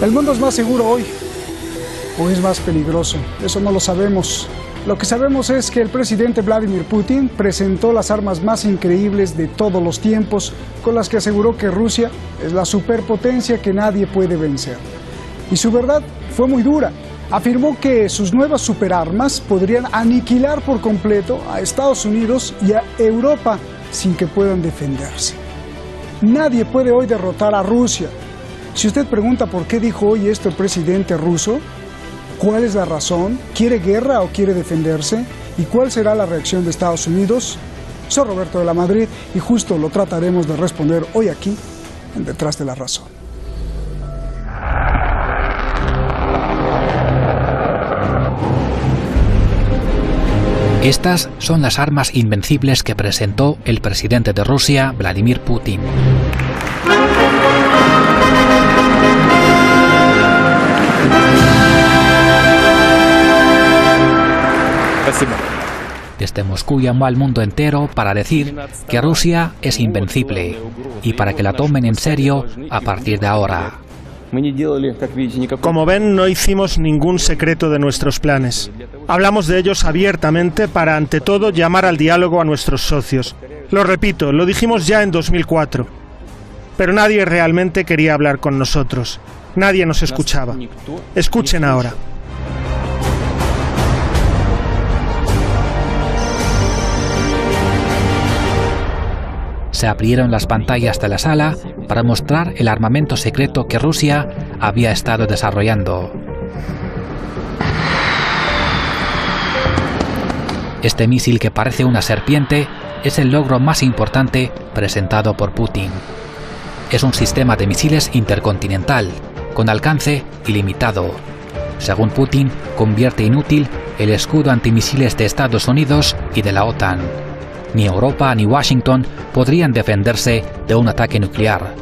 ¿El mundo es más seguro hoy o es más peligroso? Eso no lo sabemos. Lo que sabemos es que el presidente Vladimir Putin presentó las armas más increíbles de todos los tiempos, con las que aseguró que Rusia es la superpotencia que nadie puede vencer. Y su verdad fue muy dura. Afirmó que sus nuevas superarmas podrían aniquilar por completo a Estados Unidos y a Europa sin que puedan defenderse. Nadie puede hoy derrotar a Rusia. Si usted pregunta por qué dijo hoy esto el presidente ruso, ¿cuál es la razón? ¿Quiere guerra o quiere defenderse? ¿Y cuál será la reacción de Estados Unidos? Soy Roberto de la Madrid y justo lo trataremos de responder hoy aquí, en Detrás de la Razón. Estas son las armas invencibles que presentó el presidente de Rusia, Vladimir Putin. Desde Moscú llamó al mundo entero para decir que Rusia es invencible y para que la tomen en serio a partir de ahora. Como ven, no hicimos ningún secreto de nuestros planes. Hablamos de ellos abiertamente para, ante todo, llamar al diálogo a nuestros socios. Lo repito, lo dijimos ya en 2004. Pero nadie realmente quería hablar con nosotros. Nadie nos escuchaba. Escuchen ahora. Se abrieron las pantallas de la sala para mostrar el armamento secreto que Rusia había estado desarrollando. Este misil, que parece una serpiente, es el logro más importante presentado por Putin. Es un sistema de misiles intercontinental, con alcance ilimitado. Según Putin, convierte inútil el escudo antimisiles de Estados Unidos y de la OTAN. Ni Europa ni Washington podrían defenderse de un ataque nuclear.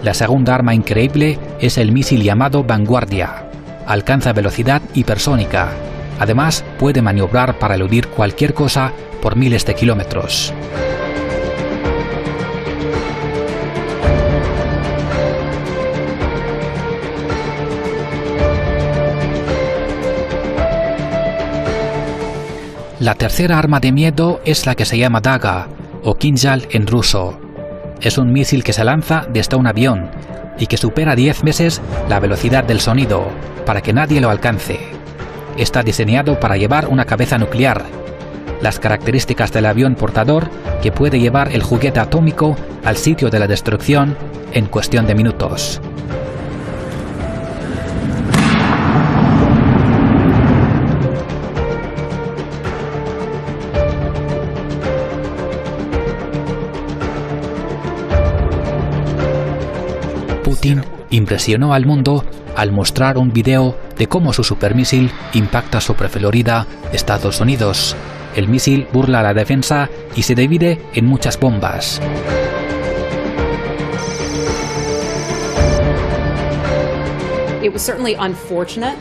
La segunda arma increíble es el misil llamado Vanguardia. Alcanza velocidad hipersónica. Además, puede maniobrar para eludir cualquier cosa por miles de kilómetros. La tercera arma de miedo es la que se llama Daga, o Kinjal en ruso. Es un misil que se lanza desde un avión y que supera 10 veces la velocidad del sonido, para que nadie lo alcance. Está diseñado para llevar una cabeza nuclear. Las características del avión portador, que puede llevar el juguete atómico al sitio de la destrucción en cuestión de minutos. Putin impresionó al mundo al mostrar un video de cómo su supermisil impacta sobre Florida, Estados Unidos. El misil burla la defensa y se divide en muchas bombas. It was certainly unfortunate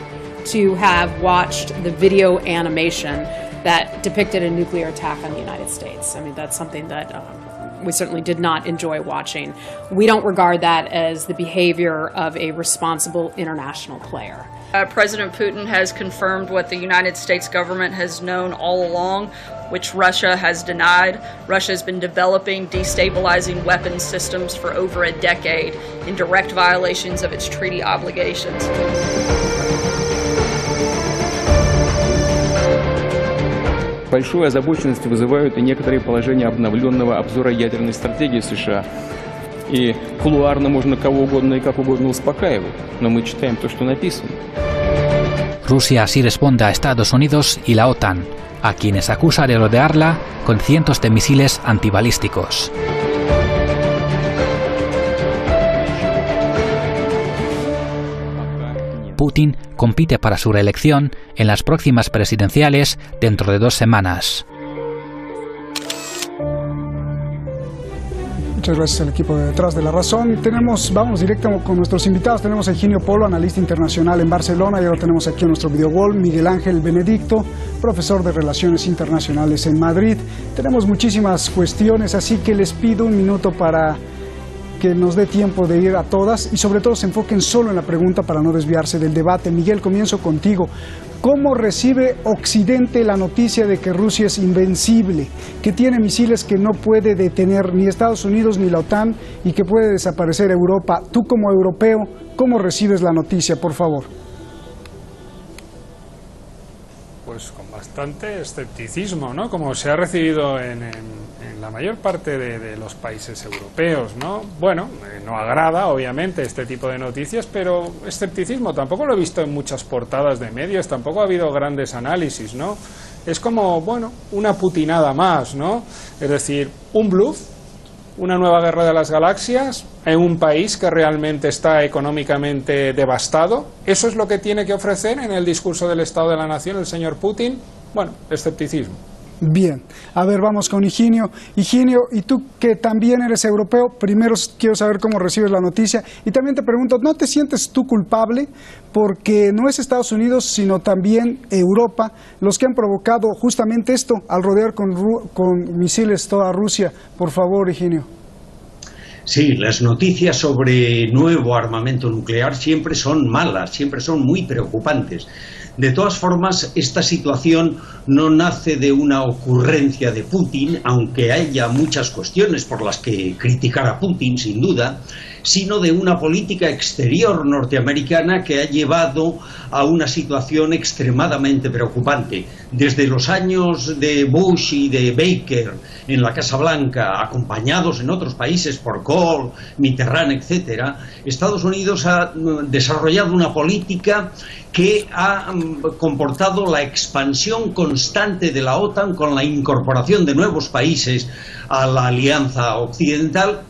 to have watched the video animation that depicted a nuclear attack on the United States. I mean, that's something that we certainly did not enjoy watching. We don't regard that as the behavior of a responsible international player. President Putin has confirmed what the United States government has known all along, which Russia has denied. Russia has been developing destabilizing weapons systems for over a decade in direct violations of its treaty obligations. Большую озабоченность вызывают и некоторые положения обновленного обзора ядерной стратегии США. И кулуарно можно кого угодно и как угодно успокаивать, но мы читаем то, что написано. Rusia así responde a Estados Unidos y la OTAN, a quienes acusa de rodearla con cientos de misiles antibalísticos. Putin compite para su reelección en las próximas presidenciales dentro de 2 semanas. Muchas gracias al equipo de Detrás de la Razón. Vamos directo con nuestros invitados. Tenemos a Higinio Polo, analista internacional en Barcelona, y ahora tenemos aquí en nuestro video wall Miguel Ángel Benedicto, profesor de Relaciones Internacionales en Madrid. Tenemos muchísimas cuestiones, así que les pido un minuto para que nos dé tiempo de ir a todas y sobre todo se enfoquen solo en la pregunta para no desviarse del debate. Miguel, comienzo contigo. ¿Cómo recibe Occidente la noticia de que Rusia es invencible, que tiene misiles que no puede detener ni Estados Unidos ni la OTAN y que puede desaparecer Europa? Tú como europeo, ¿cómo recibes la noticia, por favor? Pues con bastante escepticismo, ¿no? Como se ha recibido en la mayor parte de los países europeos, ¿no? Bueno, no agrada, obviamente, este tipo de noticias, pero escepticismo. Tampoco lo he visto en muchas portadas de medios, tampoco ha habido grandes análisis, ¿no? Es como, bueno, una putinada más, ¿no? Es decir, un bluff, una nueva guerra de las galaxias en un país que realmente está económicamente devastado. ¿Eso es lo que tiene que ofrecer en el discurso del Estado de la Nación el señor Putin? Bueno, escepticismo. Bien, a ver, vamos con Higinio. Higinio, y tú que también eres europeo, primero quiero saber cómo recibes la noticia y también te pregunto, ¿no te sientes tú culpable? Porque no es Estados Unidos, sino también Europa, los que han provocado justamente esto al rodear con misiles toda Rusia. Por favor, Higinio. Sí, las noticias sobre nuevo armamento nuclear siempre son malas, siempre son muy preocupantes. De todas formas, esta situación no nace de una ocurrencia de Putin, aunque haya muchas cuestiones por las que criticar a Putin, sin duda, sino de una política exterior norteamericana que ha llevado a una situación extremadamente preocupante. Desde los años de Bush y de Baker en la Casa Blanca, acompañados en otros países por Kohl, Mitterrand, etc., Estados Unidos ha desarrollado una política que ha comportado la expansión constante de la OTAN con la incorporación de nuevos países a la alianza occidental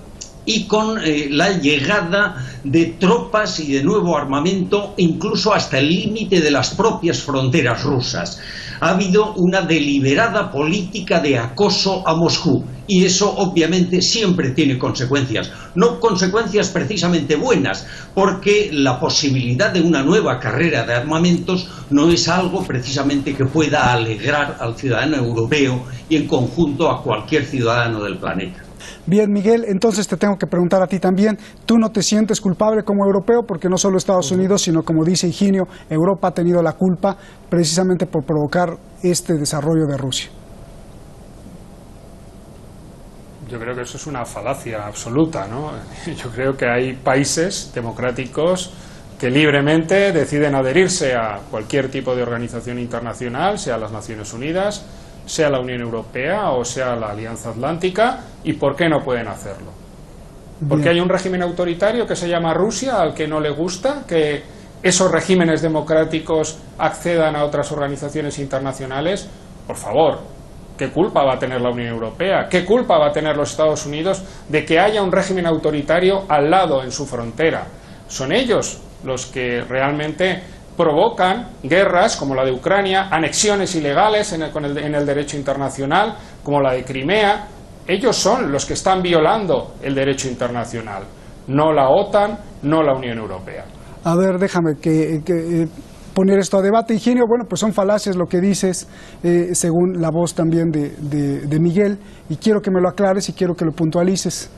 y con la llegada de tropas y de nuevo armamento incluso hasta el límite de las propias fronteras rusas. Ha habido una deliberada política de acoso a Moscú y eso obviamente siempre tiene consecuencias, no consecuencias precisamente buenas, porque la posibilidad de una nueva carrera de armamentos no es algo precisamente que pueda alegrar al ciudadano europeo y en conjunto a cualquier ciudadano del planeta. Bien, Miguel, entonces te tengo que preguntar a ti también, ¿tú no te sientes culpable como europeo? Porque no solo Estados Unidos, sino como dice Higinio, Europa ha tenido la culpa precisamente por provocar este desarrollo de Rusia. Yo creo que eso es una falacia absoluta, ¿no? Yo creo que hay países democráticos que libremente deciden adherirse a cualquier tipo de organización internacional, sea las Naciones Unidas, sea la Unión Europea o sea la Alianza Atlántica, ¿y por qué no pueden hacerlo? Porque hay un régimen autoritario que se llama Rusia, al que no le gusta que esos regímenes democráticos accedan a otras organizaciones internacionales. Por favor, ¿qué culpa va a tener la Unión Europea? ¿Qué culpa va a tener los Estados Unidos de que haya un régimen autoritario al lado en su frontera? Son ellos los que realmente provocan guerras como la de Ucrania, anexiones ilegales en el derecho internacional, como la de Crimea. Ellos son los que están violando el derecho internacional, no la OTAN, no la Unión Europea. A ver, déjame poner esto a debate, Higinio. Bueno, pues son falacias lo que dices, según la voz también de Miguel, y quiero que me lo aclares y quiero que lo puntualices.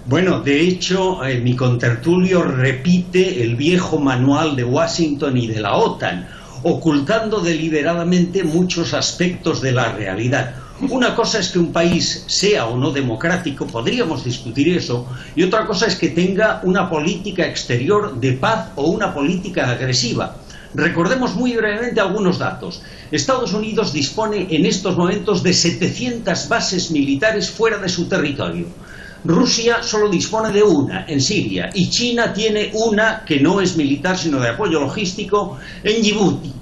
Bueno, de hecho, mi contertulio repite el viejo manual de Washington y de la OTAN, ocultando deliberadamente muchos aspectos de la realidad. Una cosa es que un país sea o no democrático, podríamos discutir eso, y otra cosa es que tenga una política exterior de paz o una política agresiva. Recordemos muy brevemente algunos datos. Estados Unidos dispone en estos momentos de 700 bases militares fuera de su territorio. Rusia solo dispone de una, en Siria, y China tiene una que no es militar sino de apoyo logístico en Djibouti.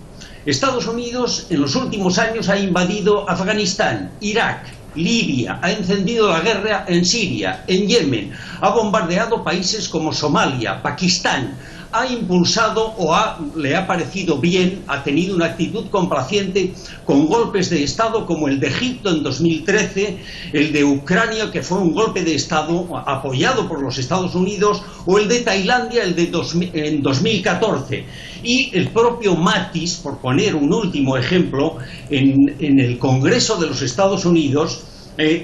Estados Unidos en los últimos años ha invadido Afganistán, Irak, Libia, ha encendido la guerra en Siria, en Yemen, ha bombardeado países como Somalia, Pakistán, ha impulsado o le ha parecido bien, ha tenido una actitud complaciente con golpes de Estado como el de Egipto en 2013, el de Ucrania, que fue un golpe de Estado apoyado por los Estados Unidos, o el de Tailandia en 2014. Y el propio Mattis, por poner un último ejemplo, en el Congreso de los Estados Unidos,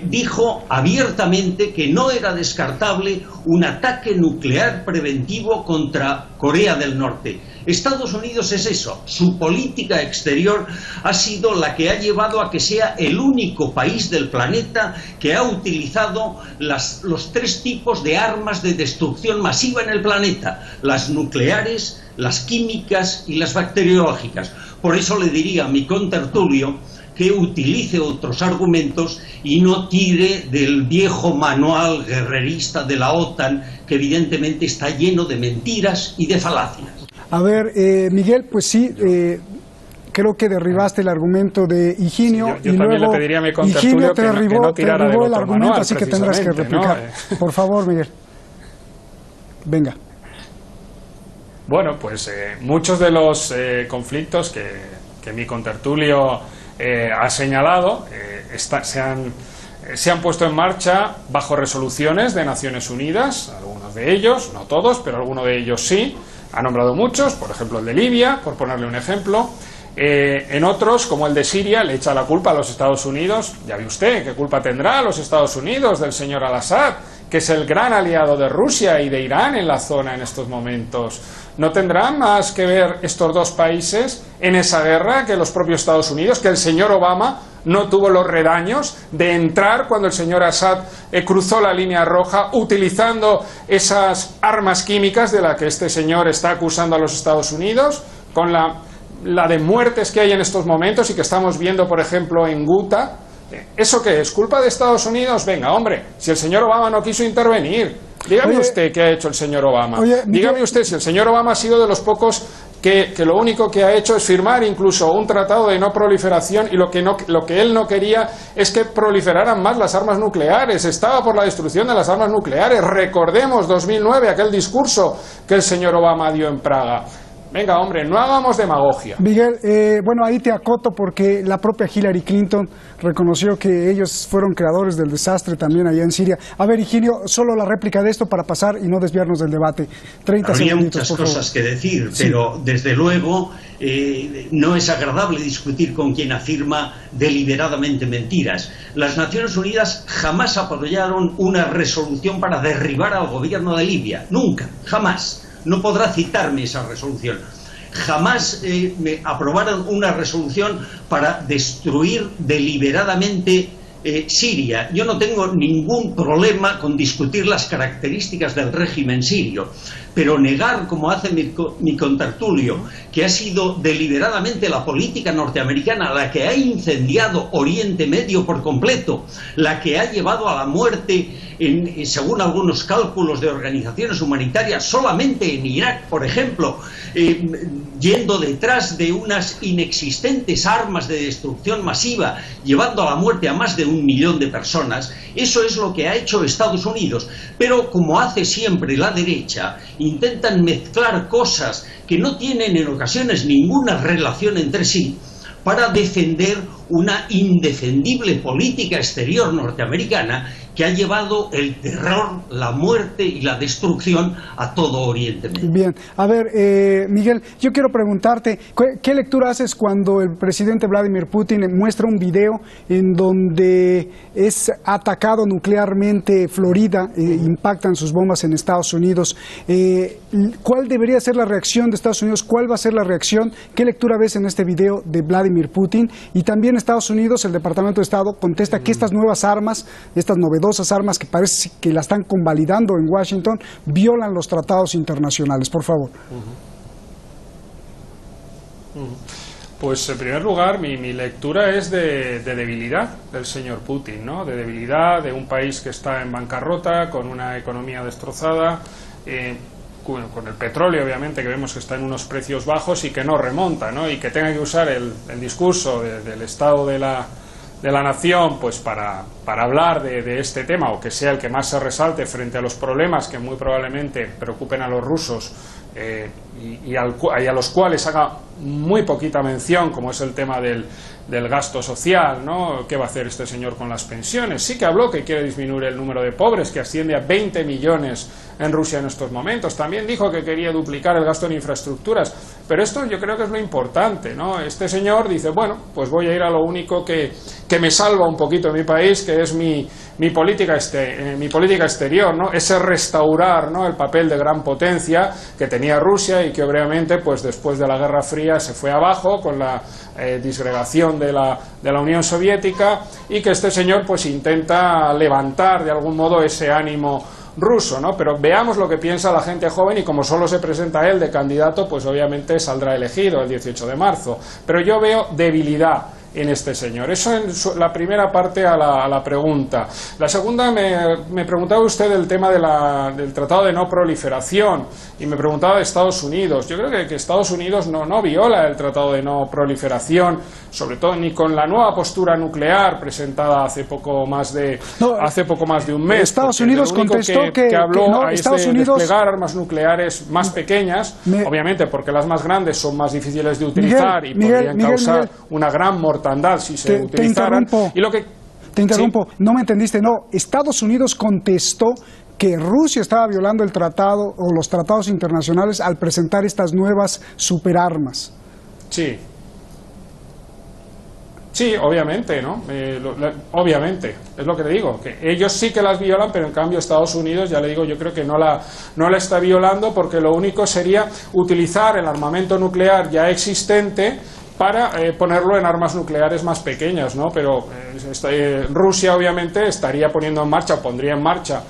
dijo abiertamente que no era descartable un ataque nuclear preventivo contra Corea del Norte. Estados Unidos es eso, su política exterior ha sido la que ha llevado a que sea el único país del planeta que ha utilizado los tres tipos de armas de destrucción masiva en el planeta: las nucleares, las químicas y las bacteriológicas. Por eso le diría a mi contertulio que utilice otros argumentos y no tire del viejo manual guerrerista de la OTAN, que evidentemente está lleno de mentiras y de falacias. A ver, Miguel, pues sí, creo que derribaste el argumento de Higinio. Sí, yo y también luego le pediría a mi Higinio te derribó, no tirara del el otro argumento, manual, así que tendrás que replicar. ¿no? Por favor, Miguel. Venga. Bueno, pues muchos de los conflictos que mi contertulio ha señalado se han puesto en marcha bajo resoluciones de Naciones Unidas, algunos de ellos, no todos, pero algunos de ellos sí. Ha nombrado muchos, por ejemplo el de Libia, por ponerle un ejemplo. En otros, como el de Siria, le echa la culpa a los Estados Unidos. Ya ve usted, ¿qué culpa tendrá los Estados Unidos del señor al-Assad, que es el gran aliado de Rusia y de Irán en la zona en estos momentos? ¿No tendrán más que ver estos dos países en esa guerra que los propios Estados Unidos, que el señor Obama no tuvo los redaños de entrar cuando el señor Assad cruzó la línea roja utilizando esas armas químicas de las que este señor está acusando a los Estados Unidos, con la de muertes que hay en estos momentos y que estamos viendo, por ejemplo, en Ghouta? ¿Eso qué es? ¿Culpa de Estados Unidos? Venga, hombre, si el señor Obama no quiso intervenir, dígame usted qué ha hecho el señor Obama. Dígame usted si el señor Obama ha sido de los pocos que lo único que ha hecho es firmar incluso un tratado de no proliferación, y lo que él no quería es que proliferaran más las armas nucleares. Estaba por la destrucción de las armas nucleares. Recordemos 2009, aquel discurso que el señor Obama dio en Praga. Venga, hombre, no hagamos demagogia. Miguel, bueno, ahí te acoto porque la propia Hillary Clinton reconoció que ellos fueron creadores del desastre también allá en Siria. A ver, Higinio, solo la réplica de esto para pasar y no desviarnos del debate. 30 Habría segunditos, muchas cosas que decir, pero desde luego no es agradable discutir con quien afirma deliberadamente mentiras. Las Naciones Unidas jamás apoyaron una resolución para derribar al gobierno de Libia. Nunca, jamás. No podrá citarme esa resolución. Jamás me aprobaron una resolución para destruir deliberadamente Siria. Yo no tengo ningún problema con discutir las características del régimen sirio, pero negar, como hace mi contertulio, que ha sido deliberadamente la política norteamericana la que ha incendiado Oriente Medio por completo, la que ha llevado a la muerte, según algunos cálculos de organizaciones humanitarias, solamente en Irak, por ejemplo, yendo detrás de unas inexistentes armas de destrucción masiva, llevando a la muerte a más de 1 millón de personas. Eso es lo que ha hecho Estados Unidos. Pero, como hace siempre la derecha, intentan mezclar cosas que no tienen en ocasiones ninguna relación entre sí, para defender una indefendible política exterior norteamericana que ha llevado el terror, la muerte y la destrucción a todo Oriente Medio. Bien, a ver, Miguel, yo quiero preguntarte, ¿qué lectura haces cuando el presidente Vladimir Putin muestra un video en donde es atacado nuclearmente Florida, impactan sus bombas en Estados Unidos? ¿Cuál debería ser la reacción de Estados Unidos? ¿Cuál va a ser la reacción? ¿Qué lectura ves en este video de Vladimir Putin? Y también Estados Unidos, el Departamento de Estado, contesta que estas nuevas armas, estas novedosas armas que parece que la están convalidando en Washington, violan los tratados internacionales. Por favor. Pues en primer lugar mi lectura es de debilidad del señor Putin, ¿no? De debilidad de un país que está en bancarrota, con una economía destrozada, con el petróleo obviamente que vemos que está en unos precios bajos y que no remonta, ¿no? Y que tenga que usar el discurso del estado de la nación pues para hablar de este tema, o que sea el que más se resalte frente a los problemas que muy probablemente preocupen a los rusos y a los cuales haga muy poquita mención, como es el tema del gasto social, ¿no? ¿Qué va a hacer este señor con las pensiones? Sí que habló que quiere disminuir el número de pobres, que asciende a 20 millones en Rusia en estos momentos. También dijo que quería duplicar el gasto en infraestructuras. Pero esto yo creo que es lo importante, ¿no? Este señor dice, bueno, pues voy a ir a lo único que me salva un poquito en mi país, que es mi política exterior, ¿no? Ese restaurar, ¿no?, el papel de gran potencia que tenía Rusia y que obviamente pues después de la Guerra Fría se fue abajo con la disgregación de la Unión Soviética, y que este señor pues intenta levantar de algún modo ese ánimo ruso, ¿no? Pero veamos lo que piensa la gente joven, y como solo se presenta él de candidato, pues obviamente saldrá elegido el 18 de marzo. Pero yo veo debilidad en este señor. Eso en la primera parte a la pregunta. La segunda, me preguntaba usted del tema del Tratado de No Proliferación, y me preguntaba de Estados Unidos. Yo creo que Estados Unidos no viola el Tratado de No Proliferación, sobre todo ni con la nueva postura nuclear presentada hace poco más de un mes. Estados Unidos contestó que habló no, Estados Unidos desplegar armas nucleares más pequeñas, obviamente porque las más grandes son más difíciles de utilizar y podrían causar una gran mortandad si se utilizaran. Te interrumpo, ¿sí? No me entendiste, no. Estados Unidos contestó que Rusia estaba violando el tratado o los tratados internacionales al presentar estas nuevas superarmas. Sí. Sí, obviamente, ¿no? Obviamente, es lo que le digo, que ellos sí que las violan, pero en cambio Estados Unidos, ya le digo, yo creo que no la está violando, porque lo único sería utilizar el armamento nuclear ya existente para ponerlo en armas nucleares más pequeñas, ¿no? Pero Rusia obviamente estaría poniendo en marcha, o pondría en marcha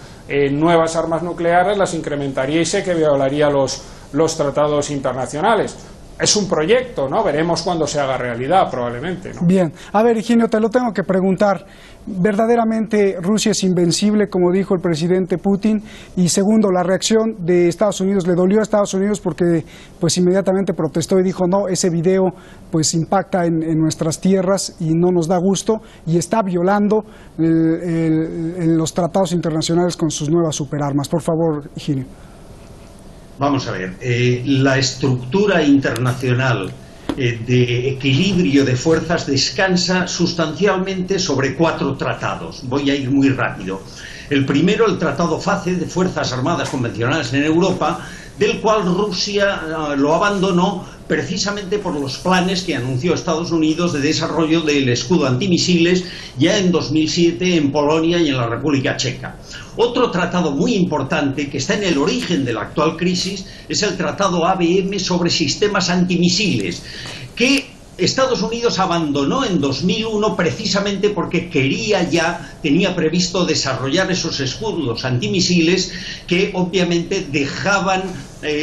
nuevas armas nucleares, las incrementaría y sé que violaría los tratados internacionales. Es un proyecto, ¿no? Veremos cuando se haga realidad, probablemente, ¿no? Bien. A ver, Higinio, te lo tengo que preguntar. ¿Verdaderamente Rusia es invencible, como dijo el presidente Putin? Y segundo, la reacción de Estados Unidos. ¿Le dolió a Estados Unidos porque pues inmediatamente protestó y dijo, no, ese video pues impacta en nuestras tierras y no nos da gusto y está violando los tratados internacionales con sus nuevas superarmas? Por favor, Higinio. Vamos a ver, la estructura internacional de equilibrio de fuerzas descansa sustancialmente sobre 4 tratados. Voy a ir muy rápido. El primero, el Tratado FACE de Fuerzas Armadas Convencionales en Europa, del cual Rusia lo abandonó precisamente por los planes que anunció Estados Unidos de desarrollo del escudo antimisiles ya en 2007 en Polonia y en la República Checa. Otro tratado muy importante que está en el origen de la actual crisis es el Tratado ABM sobre sistemas antimisiles, que Estados Unidos abandonó en 2001 precisamente porque tenía previsto desarrollar esos escudos antimisiles que obviamente dejaban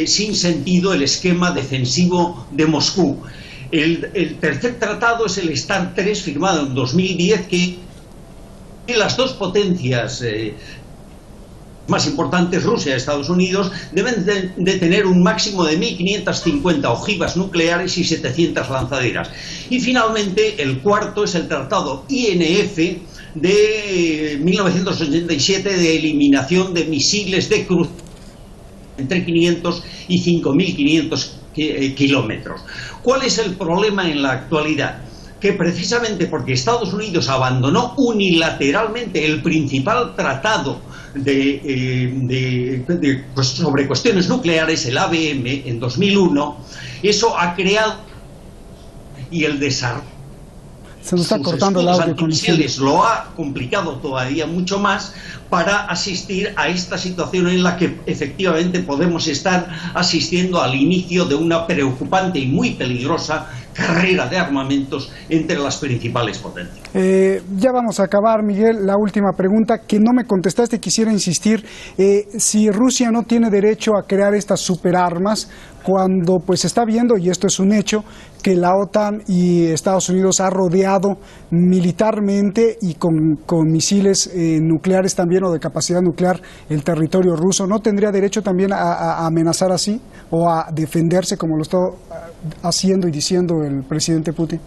sin sentido el esquema defensivo de Moscú. El tercer tratado es el START 3, firmado en 2010, que las dos potencias más importantes, Rusia y Estados Unidos, deben de tener un máximo de 1.550 ojivas nucleares y 700 lanzaderas. Y finalmente, el cuarto es el Tratado INF de 1987 de eliminación de misiles de crucero entre 500 y 5.500 kilómetros. ¿Cuál es el problema en la actualidad? Que precisamente porque Estados Unidos abandonó unilateralmente el principal tratado sobre cuestiones nucleares, el ABM, en 2001, eso ha creado y el desarrollo se nos está cortando el audio antimisiles lo ha complicado todavía mucho más para asistir a esta situación en la que efectivamente podemos estar asistiendo al inicio de una preocupante y muy peligrosa carrera de armamentos entre las principales potencias. Ya vamos a acabar, Miguel. La última pregunta que no me contestaste, quisiera insistir. Si Rusia no tiene derecho a crear estas superarmas, cuando pues está viendo, y esto es un hecho, que la OTAN y Estados Unidos ha rodeado militarmente y con misiles nucleares también o de capacidad nuclear el territorio ruso, ¿no tendría derecho también a amenazar así o a defenderse como lo está haciendo y diciendo el presidente Putin?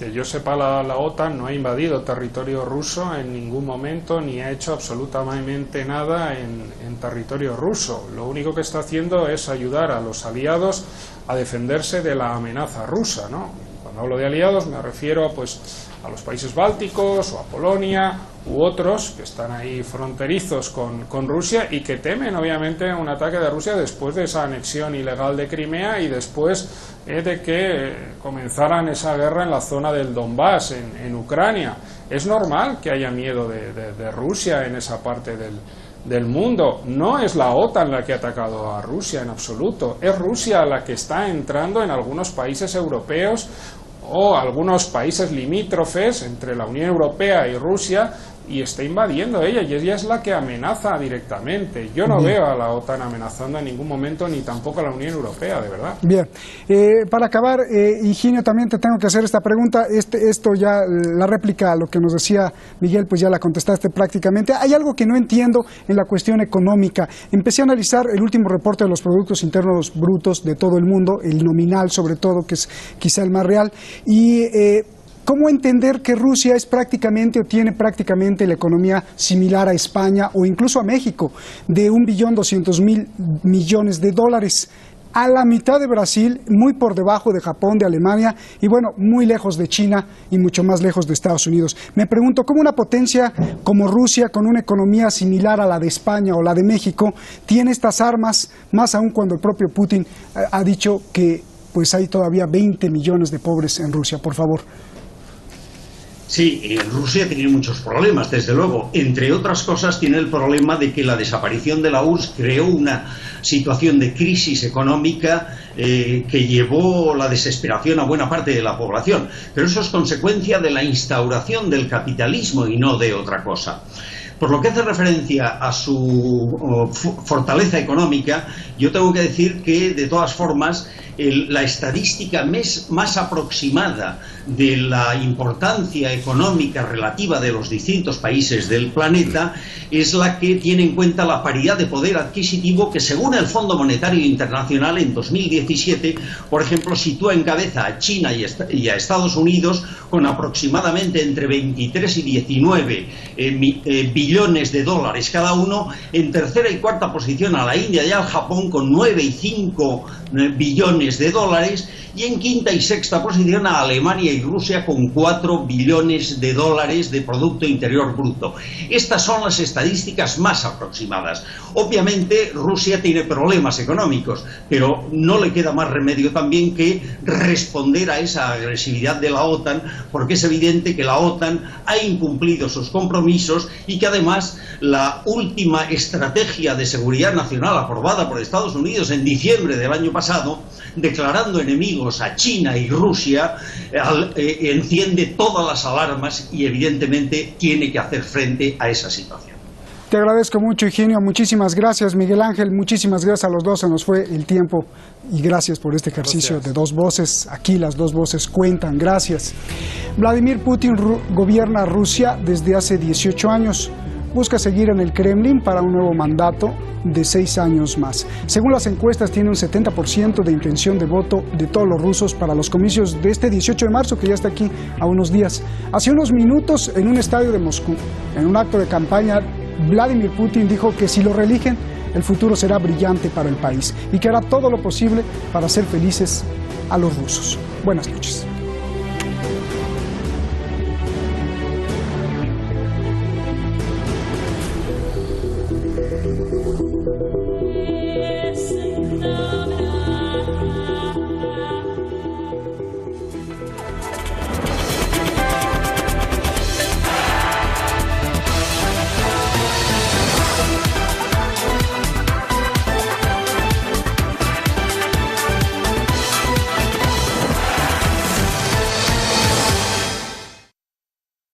Que yo sepa, la OTAN no ha invadido territorio ruso en ningún momento, ni ha hecho absolutamente nada en territorio ruso. Lo único que está haciendo es ayudar a los aliados a defenderse de la amenaza rusa, ¿no? Cuando hablo de aliados me refiero a los países bálticos o a Polonia u otros que están ahí fronterizos con Rusia y que temen obviamente un ataque de Rusia después de esa anexión ilegal de Crimea y después de que comenzaran esa guerra en la zona del Donbass, en Ucrania. Es normal que haya miedo de Rusia en esa parte del mundo. No es la OTAN la que ha atacado a Rusia en absoluto, es Rusia la que está entrando en algunos países europeos o algunos países limítrofes entre la Unión Europea y Rusia y está invadiendo ella, y ella es la que amenaza directamente. Yo no veo a la OTAN amenazando en ningún momento, ni tampoco a la Unión Europea, de verdad. Bien, para acabar, Higinio, también te tengo que hacer esta pregunta. Esto ya, la réplica a lo que nos decía Miguel, pues ya la contestaste prácticamente. Hay algo que no entiendo en la cuestión económica. Empecé a analizar el último reporte de los Productos Internos Brutos de todo el mundo, el nominal sobre todo, que es quizá el más real, y ¿cómo entender que Rusia es prácticamente o tiene prácticamente la economía similar a España o incluso a México, de 1.200.000 millones de dólares, a la mitad de Brasil, muy por debajo de Japón, de Alemania y bueno, muy lejos de China y mucho más lejos de Estados Unidos? Me pregunto, ¿cómo una potencia como Rusia, con una economía similar a la de España o la de México, tiene estas armas, más aún cuando el propio Putin ha dicho que pues hay todavía 20 millones de pobres en Rusia? Por favor. Sí, Rusia tiene muchos problemas, desde luego. Entre otras cosas, tiene el problema de que la desaparición de la URSS creó una situación de crisis económica que llevó la desesperación a buena parte de la población. Pero eso es consecuencia de la instauración del capitalismo y no de otra cosa. Por lo que hace referencia a su fortaleza económica, yo tengo que decir que, de todas formas, la estadística más aproximada de la importancia económica relativa de los distintos países del planeta es la que tiene en cuenta la paridad de poder adquisitivo que, según el Fondo Monetario Internacional, en 2017, por ejemplo, sitúa en cabeza a China y a Estados Unidos con aproximadamente entre 23 y 19 billones de dólares cada uno, en tercera y cuarta posición a la India y al Japón con 9 y 5 billones de dólares, y en quinta y sexta posición a Alemania y Rusia con 4 billones de dólares de Producto Interior Bruto. Estas son las estadísticas más aproximadas. Obviamente Rusia tiene problemas económicos, pero no le queda más remedio también que responder a esa agresividad de la OTAN, porque es evidente que la OTAN ha incumplido sus compromisos y que además la última estrategia de seguridad nacional aprobada por Estados Unidos en diciembre del año pasado, declarando enemigos a China y Rusia, enciende todas las alarmas y evidentemente tiene que hacer frente a esa situación. Te agradezco mucho, Higinio. Muchísimas gracias, Miguel Ángel. Muchísimas gracias a los dos. Se nos fue el tiempo y gracias por este ejercicio de dos voces. Aquí las dos voces cuentan. Gracias. Vladimir Putin gobierna Rusia desde hace 18 años. Busca seguir en el Kremlin para un nuevo mandato de 6 años más. Según las encuestas, tiene un 70% de intención de voto de todos los rusos para los comicios de este 18 de marzo, que ya está aquí a unos días. Hace unos minutos, en un estadio de Moscú, en un acto de campaña, Vladimir Putin dijo que si lo reeligen, el futuro será brillante para el país y que hará todo lo posible para hacer felices a los rusos. Buenas noches.